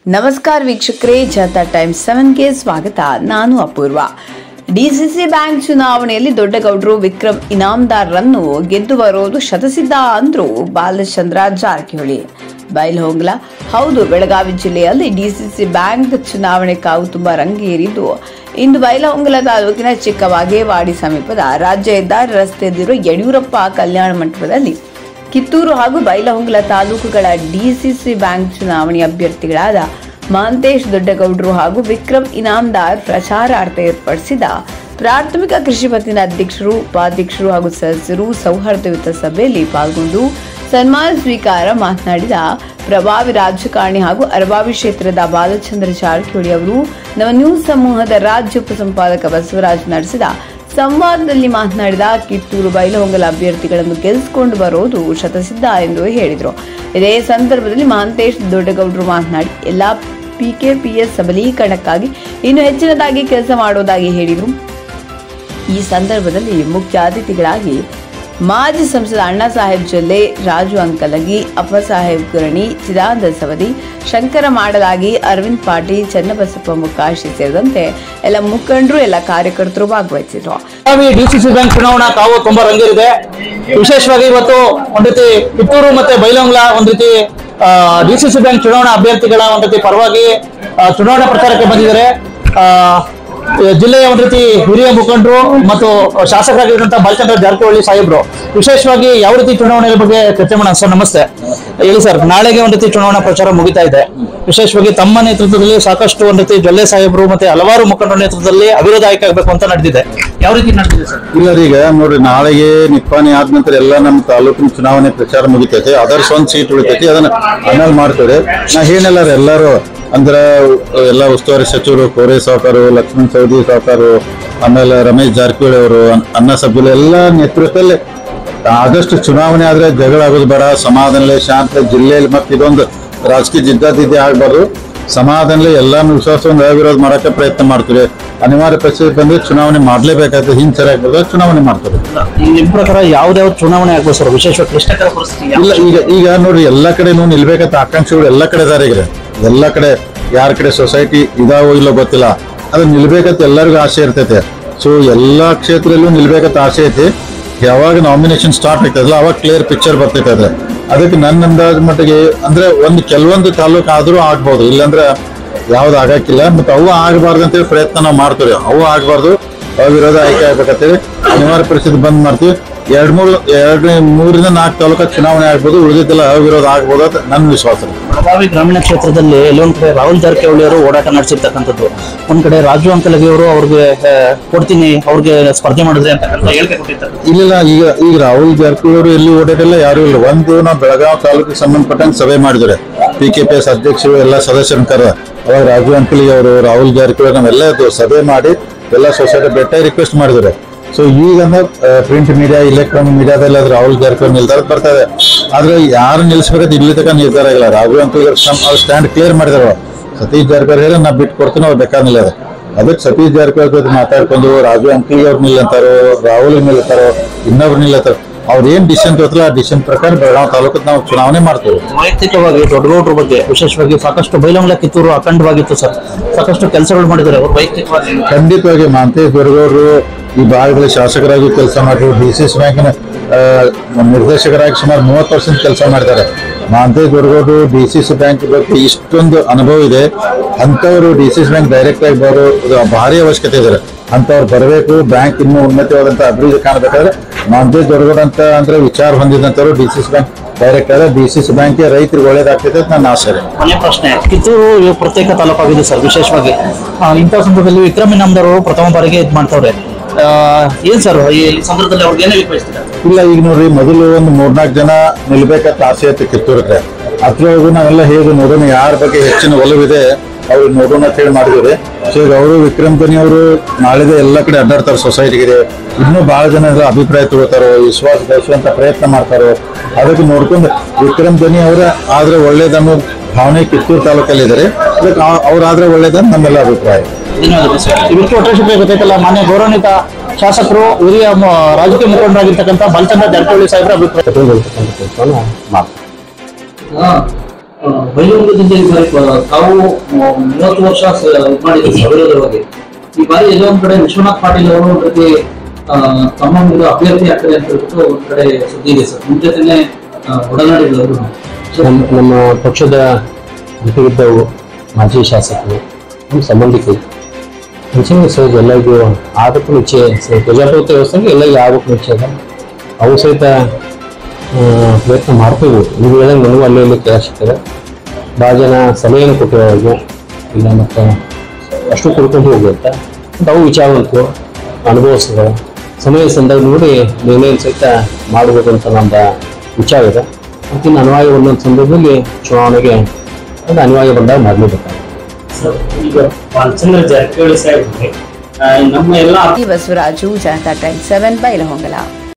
ನಮಸ್ಕಾರ ವೀಕ್ಷಕರೇ, ಜನತಾ ಟೈಮ್ಸ್ 7ಗೆ ಸ್ವಾಗತ. ನಾನು ಅಪೂರ್ವ. ಡಿಸಿಸಿ ಬ್ಯಾಂಕ್ ಚುನಾವಣೆಯಲ್ಲಿ ದೊಡ್ಡಗೌಡರು ವಿಕ್ರಮ್ ಇನಾಮದಾರರನ್ನು ಗೆದ್ದು ಬರೋದು ಶತಸಿದ್ಧ ಅಂದ್ರು ಬಾಲಚಂದ್ರ ಜಾರಕಿಹೊಳಿ. ಬೈಲಹೊಂಗಲ. ಹೌದು, ಬೆಳಗಾವಿ ಜಿಲ್ಲೆಯಲ್ಲಿ ಡಿಸಿಸಿ ಬ್ಯಾಂಕ್ ಚುನಾವಣೆ ಕಾವು ತುಂಬಾ ರಂಗೇರಿದ್ದು, ಇಂದು ಬೈಲಹೊಂಗಲ ತಾಲೂಕಿನ ಚಿಕ್ಕವಾಗೇವಾಡಿ ಸಮೀಪದ ರಾಜ್ಯ ಹೆದ್ದಾರಿ ರಸ್ತೆಯಲ್ಲಿರುವ ಯಡಿಯೂರಪ್ಪ ಕಲ್ಯಾಣ ಮಂಟಪದಲ್ಲಿ ಕಿತ್ತೂರು ಹಾಗೂ ಬೈಲಹೊಂಗಲ ತಾಲೂಕುಗಳ ಡಿಸಿಸಿ ಬ್ಯಾಂಕ್ ಚುನಾವಣೆ ಅಭ್ಯರ್ಥಿಗಳಾದ ಮಹಂತೇಶ್ ದೊಡ್ಡಗೌಡರು ಹಾಗೂ ವಿಕ್ರಮ್ ಇನಾಮದಾರ್ ಪ್ರಚಾರಾರ್ಥ ಏರ್ಪಡಿಸಿದ ಪ್ರಾಥಮಿಕ ಕೃಷಿ ಪತ್ತಿನ ಅಧ್ಯಕ್ಷರು, ಉಪಾಧ್ಯಕ್ಷರು ಹಾಗೂ ಸದಸ್ಯರು ಸೌಹಾರ್ದಯುತ ಸಭೆಯಲ್ಲಿ ಪಾಲ್ಗೊಂಡು ಸನ್ಮಾನ ಸ್ವೀಕಾರ ಮಾತನಾಡಿದ ಪ್ರಭಾವಿ ರಾಜಕಾರಣಿ ಹಾಗೂ ಅರಬಾವಿ ಕ್ಷೇತ್ರದ ಬಾಲಚಂದ್ರ ಜಾರಕಿಹೊಳಿ ಅವರು ನವ ನ್ಯೂಸ್ ಸಮೂಹದ ರಾಜ್ಯ ಉಪಸಂಪಾದಕ ಬಸವರಾಜ್ ನಡೆಸಿದ ಸಂವಾದದಲ್ಲಿ ಮಾತನಾಡಿದ ಕಿತ್ತೂರು ಬೈಲಹೊಂಗಲ ಅಭ್ಯರ್ಥಿಗಳನ್ನು ಗೆಲ್ಲಿಸಿಕೊಂಡು ಬರೋದು ಶತಸಿದ್ಧ ಎಂದು ಹೇಳಿದರು. ಇದೇ ಸಂದರ್ಭದಲ್ಲಿ ಮಹಂತೇಶ್ ದೊಡ್ಡಗೌಡರು ಮಾತನಾಡಿ ಎಲ್ಲಾ ಪಿಕೆಪಿಎಸ್ ಸಬಲೀಕರಣಕ್ಕಾಗಿ ಇನ್ನು ಹೆಚ್ಚಿನದಾಗಿ ಕೆಲಸ ಮಾಡುವುದಾಗಿ ಹೇಳಿದರು. ಈ ಸಂದರ್ಭದಲ್ಲಿ ಮುಖ್ಯ ಅತಿಥಿಗಳಾಗಿ ಮಾಜಿ ಸಂಸದ ಅಣ್ಣಾ ಸಾಹೇಬ್ ಜೊಲ್ಲೆ, ರಾಜು ಅಂಕಲಗಿ, ಅಪ್ಪಸಾಹೇಬ್ ಗುರಣಿ, ಚಿದಾನಂದ ಸವದಿ, ಶಂಕರ ಮಾಡಲಾಗಿ, ಅರವಿಂದ್ ಪಾಟೀಲ್, ಚನ್ನಬಸಪ್ಪ ಮುಕ್ಕಾಶಿ ಸೇರಿದಂತೆ ಎಲ್ಲ ಮುಖಂಡರು, ಎಲ್ಲ ಕಾರ್ಯಕರ್ತರು ಭಾಗವಹಿಸಿದ್ರು. ಡಿಸಿಸಿ ಬ್ಯಾಂಕ್ ಚುನಾವಣಾ ಕಾವು ತುಂಬಾ ರಂಗೇರಿದೆ. ವಿಶೇಷವಾಗಿ ಇವತ್ತು ಒಂದ್ ರೀತಿ ಕಿತ್ತೂರು ಮತ್ತೆ ಬೈಲಹೊಂಗಲ ಒಂದ್ ರೀತಿ ಡಿಸಿಸಿ ಬ್ಯಾಂಕ್ ಚುನಾವಣಾ ಅಭ್ಯರ್ಥಿಗಳ ಒಂದ್ ರೀತಿ ಪರವಾಗಿ ಚುನಾವಣಾ ಪ್ರಚಾರಕ್ಕೆ ಬಂದಿದ್ದಾರೆ. ಜಿಲ್ಲೆಯ ಒಂದ್ ರೀತಿ ಹಿರಿಯ ಮುಖಂಡರು ಮತ್ತು ಶಾಸಕರಾಗಿರುವಂತಹ ಬಾಲಚಂದ್ರ ಜಾರಕಿಹೊಳಿ ಸಾಹೇಬ್ರು ವಿಶೇಷವಾಗಿ ಯಾವ ರೀತಿ ಚುನಾವಣೆ ಬಗ್ಗೆ ಚರ್ಚೆ ಮಾಡೋಣ. ಸರ್ ನಮಸ್ತೆ. ಹೇಳಿ ಸರ್, ನಾಳೆಗೆ ಒಂದ್ ರೀತಿ ಚುನಾವಣಾ ಪ್ರಚಾರ ಮುಗಿತಾ ಇದೆ. ವಿಶೇಷವಾಗಿ ತಮ್ಮ ನೇತೃತ್ವದಲ್ಲಿ ಸಾಕಷ್ಟು ಒಂದ್ ರೀತಿ ಜೊಲ್ಲೆ ಸಾಹೇಬ್ರು ಮತ್ತೆ ಹಲವಾರು ಮುಖಂಡರ ನೇತೃತ್ವದಲ್ಲಿ ಅವಿರೋಧ ಆಯ್ಕೆ ಆಗಬೇಕು ಅಂತ ನಡೆದಿದೆ. ಯಾವ ರೀತಿ ನಡೆದಿದೆ ಸರ್? ಇಲ್ಲ, ಈಗ ನೋಡ್ರಿ, ನಾಳೆಗೆ ನಿಪ್ಪಾಣಿ ಆದ ನಂತರ ಎಲ್ಲ ನಮ್ಮ ತಾಲೂಕಿನ ಚುನಾವಣೆ ಪ್ರಚಾರ ಮುಗಿತೈತೆ. ಅದರ್ಸ್ ಒಂದ್ ಸೀಟ್ ಉಳಿತೈತಿ, ಅದನ್ನ ಅಮಲ್ ಮಾಡ್ತೇವೆ. ನಾ ಏನೆಲ್ಲ ಎಲ್ಲರೂ ಅಂದ್ರ ಎಲ್ಲಾ ಉಸ್ತುವಾರಿ ಸಚಿವರು ಕೋರೆ ಸಾವ್ಕಾರು, ಲಕ್ಷ್ಮಣ್ ಸವದಿ ಸಾವ್ಕಾರು, ಆಮೇಲೆ ರಮೇಶ್ ಜಾರಕಿಹೊಳಿ ಅವರು, ಅಣ್ಣಾ ಸಬ್ಜುಲ್ ಎಲ್ಲ ನೇತೃತ್ವದಲ್ಲಿ ಆದಷ್ಟು ಚುನಾವಣೆ ಆದ್ರೆ ಜಗಳ ಆಗೋದು ಬೇಡ, ಸಮಾಧಾನಲೆ ಶಾಂತ ಜಿಲ್ಲೆಯಲ್ಲಿ ಮತ್ತೆ ಇದೊಂದು ರಾಜಕೀಯ ಜಿದ್ದಾದಿದ್ದೆ ಆಗ್ಬಾರ್ದು. ಸಮಾಧಾನಲೆ ಎಲ್ಲಾನು ವಿಶ್ವಾಸವನ್ನು ಅವಿರೋಧ ಮಾಡಕ್ಕೆ ಪ್ರಯತ್ನ ಮಾಡ್ತೀವಿ. ಅನಿವಾರ್ಯ ಪರಿಸ್ಥಿತಿ ಬಂದ್ರೆ ಚುನಾವಣೆ ಮಾಡ್ಲೇಬೇಕಾಗ್ತದೆ. ಹಿಂಸೆ ಆಗ್ಬೋದು, ಚುನಾವಣೆ ಮಾಡ್ತಾರೆ. ನಿಮ್ ಪ್ರಕಾರ ಯಾವ್ದಾವ್ ಚುನಾವಣೆ ಆಗ್ಬೋದು ಸರ್? ವಿಶೇಷವಾಗಿ ಕ್ಲಿಷ್ಟಕರ ಪರಿಸ್ಥಿತಿ ಇಲ್ಲ, ಈಗ ನೋಡ್ರಿ, ಎಲ್ಲಾ ಕಡೆನೂ ನಿಲ್ಬೇಕಂತ ಆಕಾಂಕ್ಷೆಗಳು ಎಲ್ಲಾ ಕಡೆ ಇದಾರೆ. ಈಗ ಎಲ್ಲಾ ಕಡೆ ಯಾರ ಕಡೆ ಸೊಸೈಟಿ ಇದಾವೋ ಇಲ್ಲೋ ಗೊತ್ತಿಲ್ಲ, ಅದು ನಿಲ್ಬೇಕಂತ ಎಲ್ಲರಿಗೂ ಆಸೆ ಇರ್ತೈತೆ. ಸೊ ಎಲ್ಲಾ ಕ್ಷೇತ್ರದಲ್ಲೂ ನಿಲ್ಬೇಕಂತ ಆಸೆ ಐತಿ. ಯಾವಾಗ ನಾಮಿನೇಷನ್ ಸ್ಟಾರ್ಟ್ ಆಗ್ತದಲ್ಲ ಅವಾಗ ಕ್ಲಿಯರ್ ಪಿಕ್ಚರ್ ಬರ್ತೈತೆ. ಅದಕ್ಕೆ ನನ್ನ ಅಂದಾಜ್ ಮಟ್ಟಿಗೆ ಅಂದ್ರೆ ಕೆಲವೊಂದು ತಾಲೂಕು ಆದ್ರೂ ಆಗ್ಬೋದು, ಇಲ್ಲಾಂದ್ರೆ ಯಾವ್ದು ಆಗಾಕಿಲ್ಲ. ಮತ್ತೆ ಅವು ಆಗಬಾರ್ದು ಅಂತೇಳಿ ಪ್ರಯತ್ನ ನಾವು ಮಾಡ್ತೀವಿ. ಅವು ಆಗಬಾರ್ದು, ಅವಿರೋಧ ಆಯ್ಕೆ ಆಗ್ಬೇಕಂತೇಳಿ ಅನಿವಾರ್ಯ ಪರಿಸ್ಥಿತಿ ಬಂದ್ ಮಾಡ್ತೀವಿ. 3ರಿಂದ 4 ತಾಲೂಕು ಚುನಾವಣೆ ಆಗ್ಬೋದು, ಉಳಿದಿದ್ದೆಲ್ಲ ಅವಿರೋಧ ಆಗ್ಬೋದು ಅಂತ ನನ್ನ ವಿಶ್ವಾಸ. ಪ್ರಭಾವಿ ಗ್ರಾಮೀಣ ಕ್ಷೇತ್ರದಲ್ಲಿ ಎಲ್ಲೊಂದ್ ಕಡೆ ರಾಹುಲ್ ಜಾರಕಿಹೊಳಿ ಅವರು ಓಡಾಟ ನಡೆಸಿರ್ತಕ್ಕಂಥದ್ದು, ಒಂದ್ ಕಡೆ ರಾಜು ಅಂಕಲಗಿ ಅವರು ಅವ್ರಿಗೆ ಕೊಡ್ತೀನಿ, ಅವ್ರಿಗೆ ಸ್ಪರ್ಧೆ ಮಾಡಿದ್ರೆ ಅಂತ ಹೇಳಿಕೆ ಕೊಟ್ಟಿರ್ತಾರೆ. ಇಲ್ಲ, ಈಗ ರಾಹುಲ್ ಜಾರಕಿಹೊಳಿ ಅವರು ಎಲ್ಲಿ ಓಡಾಟಿಲ್ಲ, ಯಾರು ಇಲ್ಲ. ಒಂದು ನಾವು ಬೆಳಗಾವಿ ತಾಲೂಕಿಗೆ ಸಂಬಂಧಪಟ್ಟಂಗೆ ಸಭೆ ಮಾಡಿದ್ರೆ PKPS ಅಧ್ಯಕ್ಷರು ಎಲ್ಲ ಸದಸ್ಯರನ್ನ ಕರೆದ, ಅವಾಗ ರಾಜು ಅಂಕಲಗಿ ಅವರು, ರಾಹುಲ್ ಜಾರಕಿಹೊಳಿ ನಾವೆಲ್ಲ ಸಭೆ ಮಾಡಿ ಎಲ್ಲ ಸೊಸೈಟಿ ಬೆಟ್ಟ ರಿಕ್ವೆಸ್ಟ್ ಮಾಡಿದ್ರೆ. ಸೊ ಈಗ ಪ್ರಿಂಟ್ ಮೀಡಿಯಾ, ಇಲೆಕ್ಟ್ರಾನಿಕ್ ಮೀಡಿಯಾದಲ್ಲಿ ಅದ್ರ ರಾಹುಲ್ ಜಾರಕಿಹೊಳಿ ನಿರ್ಧಾರ ಬರ್ತದೆ. ಆದ್ರೆ ಯಾರು ನಿಲ್ಸ್ಬೇಕಂತ ಇಲ್ಲಿ ತನಕ ನಿರ್ಧಾರ ಇಲ್ಲ. ರಾಘು ಅಂಕಲ್ ಅವ್ರು ಸ್ಟ್ಯಾಂಡ್ ಕ್ಲಿಯರ್ ಮಾಡಿದಾರ. ಸತೀಶ್ ಜಾರಕಿಹೊಳಿ ಹೇಳಿ ನಾ ಬಿಟ್ಟು ಕೊಡ್ತೀನಿ, ಅವ್ರು ಬೇಕಾಗಿಲ್ಲ. ಅದಕ್ಕೆ ಸತೀಶ್ ಜಾರಕಿಹೊಳಿ ಜೊತೆ ಮಾತಾಡ್ಕೊಂಡು ರಾಘು ಅಂಕಲ್ ಅವ್ರು ನಿಲ್ಲಂತಾರೋ, ರಾಹುಲ್ ನಿಲ್ಲತ್ತಾರೋ, ಇನ್ನೊಬ್ರು ನಿಲ್ಲತ್ತಾರೋ, ಅವ್ರು ಏನ್ ಡಿಸಿಷನ್ ತಗೋತಾರ ಆ ಡಿಸಿಷನ್ ಪ್ರಕಾರ ಬೆಳಗಾವಿ ತಾಲೂಕು ನಾವು ಚುನಾವಣೆ ಮಾಡ್ತೇವೆ. ವೈಯಕ್ತಿಕವಾಗಿ ದೊಡ್ಡಗೌಡರ ಬಗ್ಗೆ ವಿಶೇಷವಾಗಿ ಸಾಕಷ್ಟು ಬೈಲಹೊಂಗಲ ಕಿತ್ತೂರು ಅಖಂಡವಾಗಿತ್ತು ಸರ್, ಸಾಕಷ್ಟು ಕೆಲಸಗಳು ಮಾಡಿದ್ದಾರೆ ಅವರು ವೈಯಕ್ತಿಕವಾಗಿ. ಖಂಡಿತವಾಗಿ ಮಹಂತೇಶ್ ದೊಡ್ಡಗೌಡರು ಈ ಭಾಗದಲ್ಲಿ ಶಾಸಕರಾಗಿ ಕೆಲಸ ಮಾಡಿದ್ರು. ಡಿಸಿಸಿ ಬ್ಯಾಂಕಿನ ನಿರ್ದೇಶಕರಾಗಿ ಸುಮಾರು 30 ವರ್ಷ ಕೆಲಸ ಮಾಡಿದ್ದಾರೆ. ಮಹಂತೇಶ್ ದೊಡ್ಡಗೌಡರು ಡಿಸಿಸಿ ಬ್ಯಾಂಕ್ ಬಗ್ಗೆ ಇಷ್ಟೊಂದು ಅನುಭವ ಇದೆ. ಅಂತವರು ಡಿಸಿಸಿ ಬ್ಯಾಂಕ್ ಡೈರೆಕ್ಟ್ ಆಗಿ ಬರೋದು ಭಾರಿ ಅವಶ್ಯಕತೆ ಇದೆ. ಅಂತವ್ರು ಬರಬೇಕು. ಬ್ಯಾಂಕ್ ಇನ್ನೂ ಉನ್ನತವಾದಂತ ಅಭಿವೃದ್ಧಿ ಕಾಣಬೇಕಾದ್ರೆ ಮಹಂತೇಶ್ ದೊಡ್ಡಗೌಡ ಅಂತ ಅಂದ್ರೆ ವಿಚಾರ ಹೊಂದಿದಂತವರು ಡಿಸಿಸಿ ಬ್ಯಾಂಕ್ ಡೈರೆಕ್ಟ್ ಆದ್ರೆ ಡಿಸಿಸಿ ಬ್ಯಾಂಕ್ ರೈತರಿಗೆ ಒಳ್ಳೇದಾಗ್ತೈತೆ ಅಂತ ನನ್ನ ಆಸೆ. ಕೊನೆಯ ಪ್ರಶ್ನೆ, ಕಿತ್ತೂರು ಪ್ರತ್ಯೇಕ ತಾಲೂಕಾಗಿದೆ ಸರ್. ವಿಶೇಷವಾಗಿ ಇಂಥ ಸಂದರ್ಭದಲ್ಲಿ ವಿಕ್ರಮ್ ಇನಾಮದಾರ್ ಅವರು ಪ್ರಥಮ ಬಾರಿಗೆ ಇದು ಮಾಡ್ತಾವ್ರೆ. ಏನ್ ಸರ್ ಈ ಸಂದರ್ಭದಲ್ಲಿ ಅವ್ರಿಗೆ ಏನೇ ಬಯಸ್ತೀರಾ? ಇಲ್ಲ, ಈಗ ನೋಡ್ರಿ, ಮೊದಲು ಒಂದು 3-4 ಜನ ನಿಲ್ಬೇಕಂತ ಆಸೆ ಐತಿ ಕಿತ್ತೂರಿಗೆ. ಅದ್ರೊಳಗೂ ನಾವೆಲ್ಲ ಹೇಗೆ ನೋಡೋಣ, ಯಾರ ಬಗ್ಗೆ ಹೆಚ್ಚಿನ ಒಲವಿದೆ ಅವ್ರು ನೋಡೋಣ ಅಂತ ಹೇಳಿ ಮಾಡಿದ್ವಿ. ಸೊ ಈಗ ಅವರು ವಿಕ್ರಮ್ ಧ್ವನಿ ಅವರು ನಾಳೆದ ಎಲ್ಲ ಕಡೆ ಅಡ್ಡಾಡ್ತಾರೆ ಸೊಸೈಟಿಗೆ. ಇನ್ನೂ ಬಹಳ ಜನ ಅಭಿಪ್ರಾಯ ತಗೋತಾರೋ, ವಿಶ್ವಾಸ ಗಳಿಸುವಂತ ಪ್ರಯತ್ನ ಮಾಡ್ತಾರೋ. ಅದಕ್ಕೆ ನೋಡ್ಕೊಂಡು ವಿಕ್ರಮ್ ಧ್ವನಿ ಅವರ ಆದ್ರೆ ಒಳ್ಳೇದನ್ನೋ ಭಾವನೆ ಕಿತ್ತೂರು ತಾಲೂಕಲ್ಲಿ ಇದ್ದಾರೆ. ಅದಕ್ಕೆ ಅವ್ರಾದ್ರೆ ಒಳ್ಳೇದನ್ನ ನಮ್ಮೆಲ್ಲ ಅಭಿಪ್ರಾಯ. ಇವತ್ತು ಒಟ್ಟರೆ ಗೊತ್ತೈತಲ್ಲ, ಮಾನ್ಯ ಗೌರವಾನ್ವಿತ ಶಾಸಕರು, ಹಿರಿಯ ರಾಜಕೀಯ ಮುಖಂಡರಾಗಿರ್ತಕ್ಕಂಥ ಬಾಲಚಂದ್ರ ಜಾರಕಿಹೊಳಿ ಸಾಹೇಬ್ರ ಅಭಿಪ್ರಾಯ ಬೈಲಹೊಂಗಲದಿಂದ ಈ ಬಾರಿ ತಾವು 30 ವರ್ಷ ಮಾಡಿದ್ರು ಅವಿರೋಧವಾಗಿ. ಈ ಬಾರಿ ಎಲ್ಲೋ ಒಂದ್ ಕಡೆ ವಿಶ್ವನಾಥ್ ಪಾಟೀಲ್ ಅವರು ಒಂದ್ ರೀತಿ ತಮ್ಮ ಒಂದು ಅಭ್ಯರ್ಥಿ ಆಗ್ತಾರೆ ಅಂತ ಹೇಳ್ಬಿಟ್ಟು ಒಂದ್ ಕಡೆ ಸುದ್ದಿ ಇದೆ ಸರ್. ನಿಮ್ ಜೊತೆನೆ ಒಡನಾಡಿಗಳು ನಮ್ಮ ಪಕ್ಷದ ಜೊತೆಗಿದ್ದವು ಮಾಜಿ ಶಾಸಕರು, ನಮ್ಮ ಸಂಬಂಧಿಕರು ಹೆಚ್ಚಿನ ಸಹಜ ಎಲ್ಲರಿಗೂ ಆಗಕ್ಕೂ ಇಚ್ಛೆ, ಪ್ರಜಾಪ್ರಭುತ್ವ ವ್ಯವಸ್ಥೆಗೆ ಎಲ್ಲರಿಗೂ ಆಗಕ್ಕೂ ಇಚ್ಛೆ ಇದೆ. ಅವು ಸಹಿತ ಪ್ರಯತ್ನ ಮಾಡ್ತೀವಿ. ನೀವು ಹೇಳಿದಂಗೆ ನನಗೂ ಅಲ್ಲಿ ಇಲ್ಲಿ ಕೆಲಸ ಸಿಗ್ತದೆ. ಭಾಳ ಜನ ಸಲಹೆಯನ್ನು ಕೊಟ್ಟಿರೋರಿಗೆ ಇಲ್ಲ ಮತ್ತು ಅಷ್ಟು ಕೊಡ್ಕೊಂಡು ಹೋಗುತ್ತೆ. ಮತ್ತು ಅವು ವಿಚಾರವಂತರು ಅನುಭವಿಸಿದ ಸಮಯ ಸಂದರ್ಭ ನೋಡಿ ನಿರ್ಣಯ ಸಹಿತ ಮಾಡಬಹುದು ಅಂತ ನಮ್ಮದು ವಿಚಾರ ಇದೆ. ಮತ್ತು ಇನ್ನು ಅನಿವಾರ್ಯ ಒಂದೊಂದು ಸಂದರ್ಭದಲ್ಲಿ ಚುನಾವಣೆಗೆ ಅದು ಅನಿವಾರ್ಯ ಬಂದಾಗ ಮಾಡಲೇಬೇಕಾಗುತ್ತೆ. ಈಗ ಬಾಲಚಂದ್ರ ಜಾರಕಿಹೊಳಿ ಸಾಹೇಬ್ರಿಗೆ ನಮ್ಮ ಎಲ್ಲ ಬಸವರಾಜು, ಜನತಾ ಟೈಮ್ 7 ಬೈಲಹೊಂಗಲ.